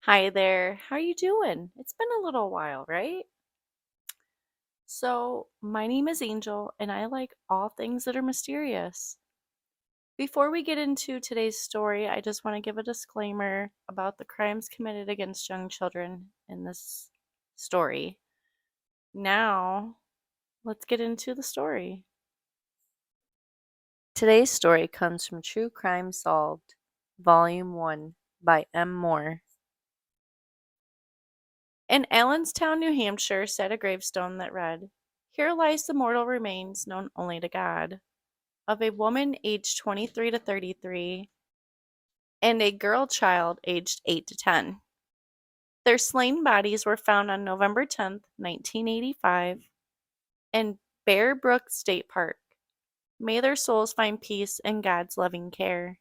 Hi there. How are you doing? It's been a little while, right? So, my name is Angel, and I like all things that are mysterious. Before we get into today's story, I just want to give a disclaimer about the crimes committed against young children in this story. Now, let's get into the story. Today's story comes from True Crime Solved, Volume 1 by M. Moore. In Allenstown, New Hampshire, sat a gravestone that read, "Here lies the mortal remains known only to God, of a woman aged 23 to 33 and a girl child aged 8 to 10. Their slain bodies were found on November 10th, 1985, in Bear Brook State Park. May their souls find peace in God's loving care."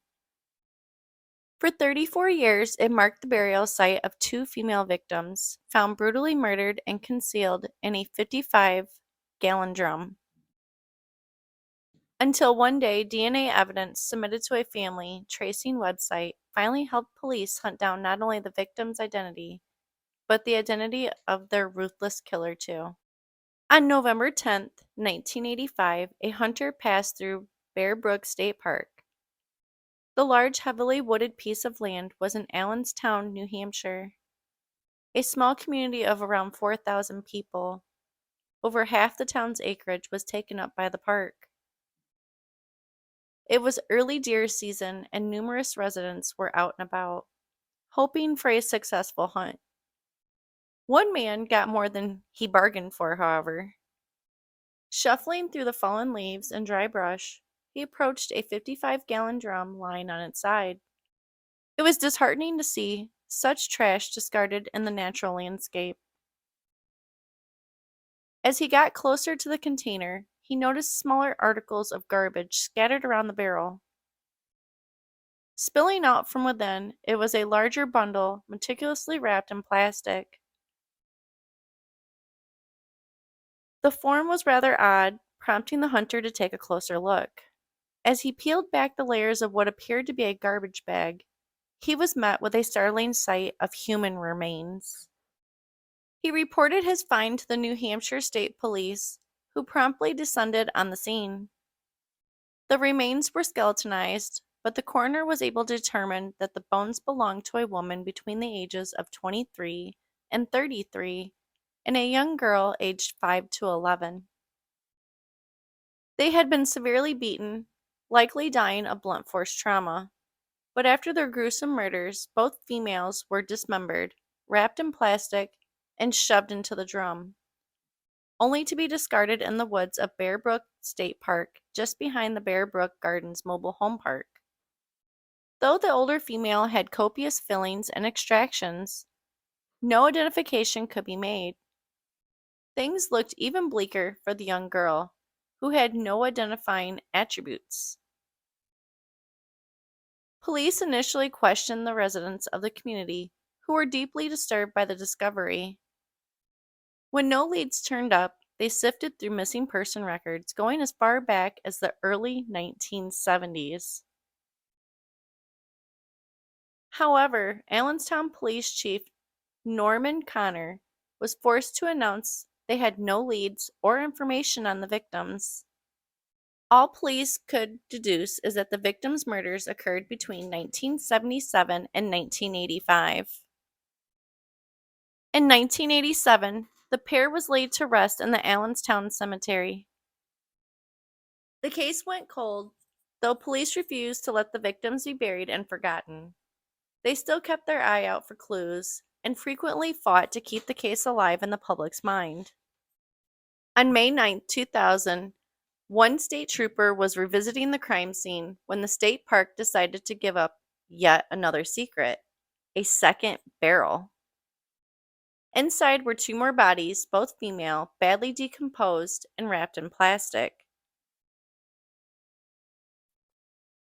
For 34 years, it marked the burial site of two female victims, found brutally murdered and concealed in a 55-gallon drum. Until one day, DNA evidence submitted to a family tracing website finally helped police hunt down not only the victim's identity, but the identity of their ruthless killer, too. On November 10th, 1985, a hunter passed through Bear Brook State Park. The large, heavily wooded piece of land was in Allenstown, New Hampshire, a small community of around 4,000 people. Over half the town's acreage was taken up by the park. It was early deer season, and numerous residents were out and about, hoping for a successful hunt. One man got more than he bargained for, however. Shuffling through the fallen leaves and dry brush, he approached a 55-gallon drum lying on its side. It was disheartening to see such trash discarded in the natural landscape. As he got closer to the container, he noticed smaller articles of garbage scattered around the barrel. Spilling out from within, it was a larger bundle meticulously wrapped in plastic. The form was rather odd, prompting the hunter to take a closer look. As he peeled back the layers of what appeared to be a garbage bag, he was met with a startling sight of human remains. He reported his find to the New Hampshire State Police, who promptly descended on the scene. The remains were skeletonized, but the coroner was able to determine that the bones belonged to a woman between the ages of 23 and 33 and a young girl aged 5 to 11. They had been severely beaten, likely dying of blunt force trauma, but after their gruesome murders, both females were dismembered, wrapped in plastic, and shoved into the drum, only to be discarded in the woods of Bear Brook State Park, just behind the Bear Brook Gardens mobile home park. Though the older female had copious fillings and extractions, no identification could be made. Things looked even bleaker for the young girl, who had no identifying attributes. Police initially questioned the residents of the community, who were deeply disturbed by the discovery. When no leads turned up, they sifted through missing person records going as far back as the early 1970s. However, Allenstown Police Chief Norman Connor was forced to announce they had no leads or information on the victims. All police could deduce is that the victims' murders occurred between 1977 and 1985. In 1987, the pair was laid to rest in the Allenstown Cemetery. The case went cold, though police refused to let the victims be buried and forgotten. They still kept their eye out for clues and frequently fought to keep the case alive in the public's mind. On May 9, 2000, one state trooper was revisiting the crime scene when the state park decided to give up yet another secret: a second barrel. Inside were two more bodies, both female, badly decomposed and wrapped in plastic.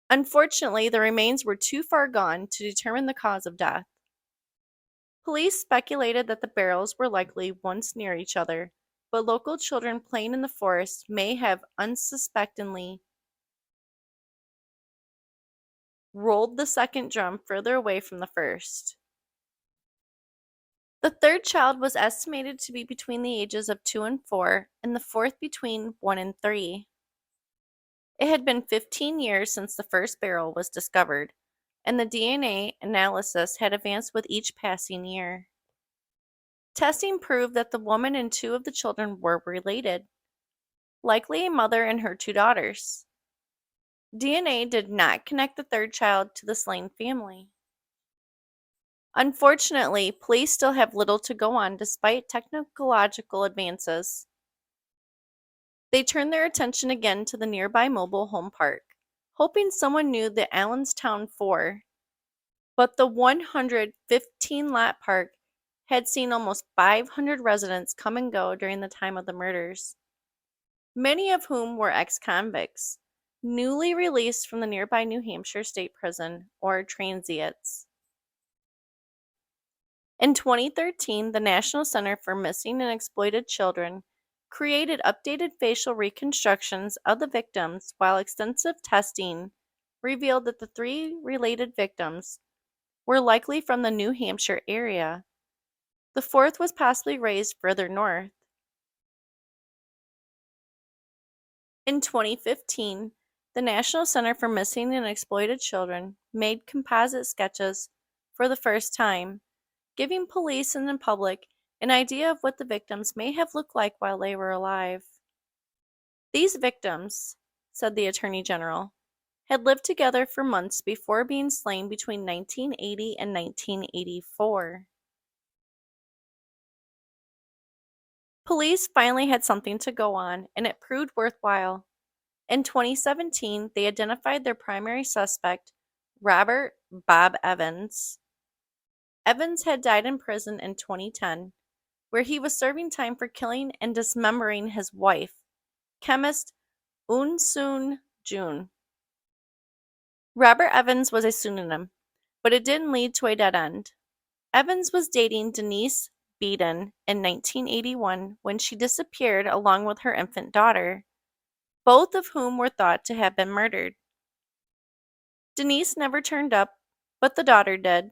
Unfortunately, the remains were too far gone to determine the cause of death. Police speculated that the barrels were likely once near each other, but local children playing in the forest may have unsuspectingly rolled the second drum further away from the first. The third child was estimated to be between the ages of 2 and 4, and the fourth between 1 and 3. It had been 15 years since the first barrel was discovered, and the DNA analysis had advanced with each passing year. Testing proved that the woman and two of the children were related, likely a mother and her two daughters. DNA did not connect the third child to the slain family. Unfortunately, police still have little to go on despite technological advances. They turned their attention again to the nearby mobile home park, hoping someone knew the Allenstown 4, but the 115-lot park had seen almost 500 residents come and go during the time of the murders, many of whom were ex-convicts, newly released from the nearby New Hampshire State Prison, or transients. In 2013, the National Center for Missing and Exploited Children created updated facial reconstructions of the victims, while extensive testing revealed that the three related victims were likely from the New Hampshire area. The fourth was possibly raised further north. In 2015, the National Center for Missing and Exploited Children made composite sketches for the first time, giving police and the public an idea of what the victims may have looked like while they were alive. These victims, said the Attorney General, had lived together for months before being slain between 1980 and 1984. Police finally had something to go on, and it proved worthwhile. In 2017, they identified their primary suspect, Robert "Bob" Evans. Evans had died in prison in 2010, where he was serving time for killing and dismembering his wife, chemist Unsoon Jun. Robert Evans was a pseudonym, but it didn't lead to a dead end. Evans was dating Denise Beaton in 1981 when she disappeared along with her infant daughter, both of whom were thought to have been murdered. Denise never turned up, but the daughter did.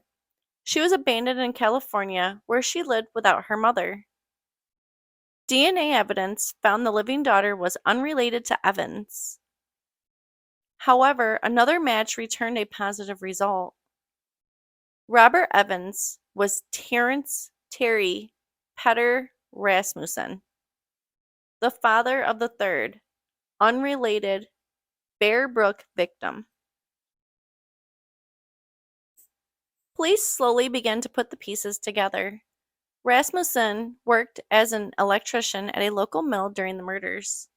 She was abandoned in California, where she lived without her mother. DNA evidence found the living daughter was unrelated to Evans. However, another match returned a positive result. Robert Evans was Terry Petter Rasmussen, the father of the third, unrelated Bear Brook victim. Police slowly began to put the pieces together. Rasmussen worked as an electrician at a local mill during the murders.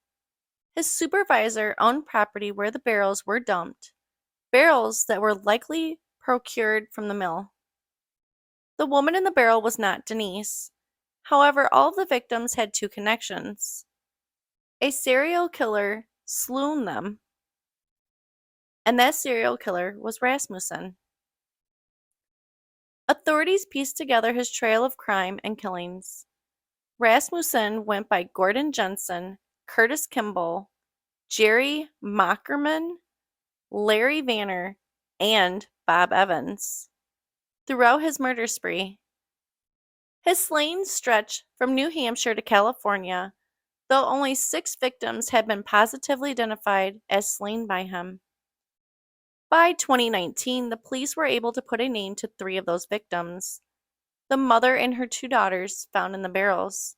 His supervisor owned property where the barrels were dumped, barrels that were likely procured from the mill. The woman in the barrel was not Denise. However, all of the victims had two connections. A serial killer slew them, and that serial killer was Rasmussen. Authorities pieced together his trail of crime and killings. Rasmussen went by Gordon Jensen, Curtis Kimball, Jerry Mockerman, Larry Vanner, and Bob Evans throughout his murder spree. His slayings stretched from New Hampshire to California, though only 6 victims had been positively identified as slain by him. By 2019, the police were able to put a name to 3 of those victims, the mother and her 2 daughters found in the barrels.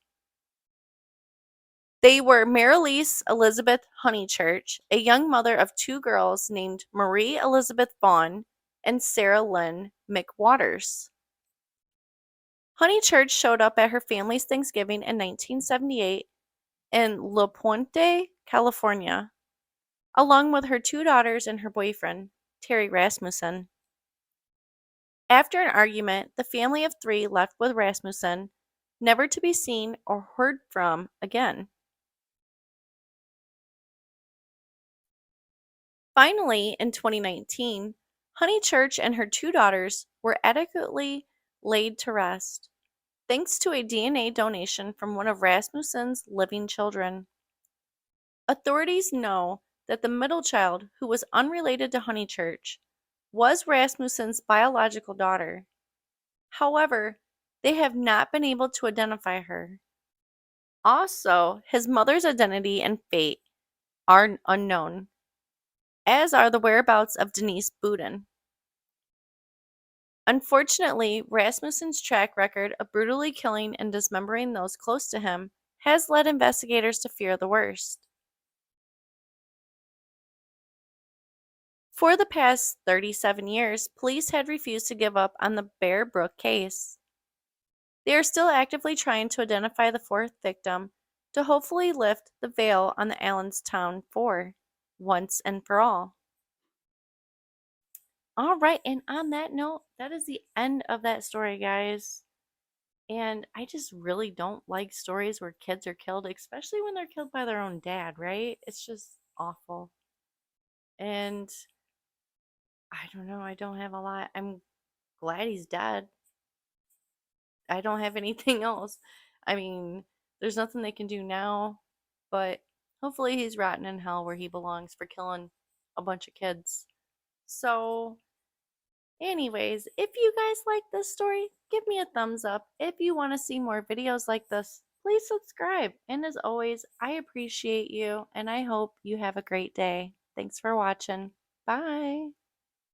They were Marilise Elizabeth Honeychurch, a young mother of 2 girls named Marie Elizabeth Vaughn and Sarah Lynn McWaters. Honeychurch showed up at her family's Thanksgiving in 1978 in La Puente, California, along with her 2 daughters and her boyfriend, Terry Rasmussen. After an argument, the family of 3 left with Rasmussen, never to be seen or heard from again. Finally, in 2019, Honeychurch and her 2 daughters were adequately laid to rest, thanks to a DNA donation from one of Rasmussen's living children. Authorities know that the middle child, who was unrelated to Honeychurch, was Rasmussen's biological daughter. However, They have not been able to identify her. Also, his mother's identity and fate are unknown, as are the whereabouts of Denise Budin. Unfortunately, Rasmussen's track record of brutally killing and dismembering those close to him has led investigators to fear the worst. For the past 37 years, police had refused to give up on the Bear Brook case. They are still actively trying to identify the fourth victim to hopefully lift the veil on the Allenstown 4 once and for all. All right, and on that note, that is the end of that story, guys. And I just really don't like stories where kids are killed, especially when they're killed by their own dad, right? It's just awful. And I don't know, I don't have a lot. I'm glad he's dead. I don't have anything else. I mean, there's nothing they can do now, but hopefully he's rotting in hell where he belongs for killing a bunch of kids. So, anyways, if you guys like this story, give me a thumbs up. If you want to see more videos like this, please subscribe. And as always, I appreciate you and I hope you have a great day. Thanks for watching. Bye.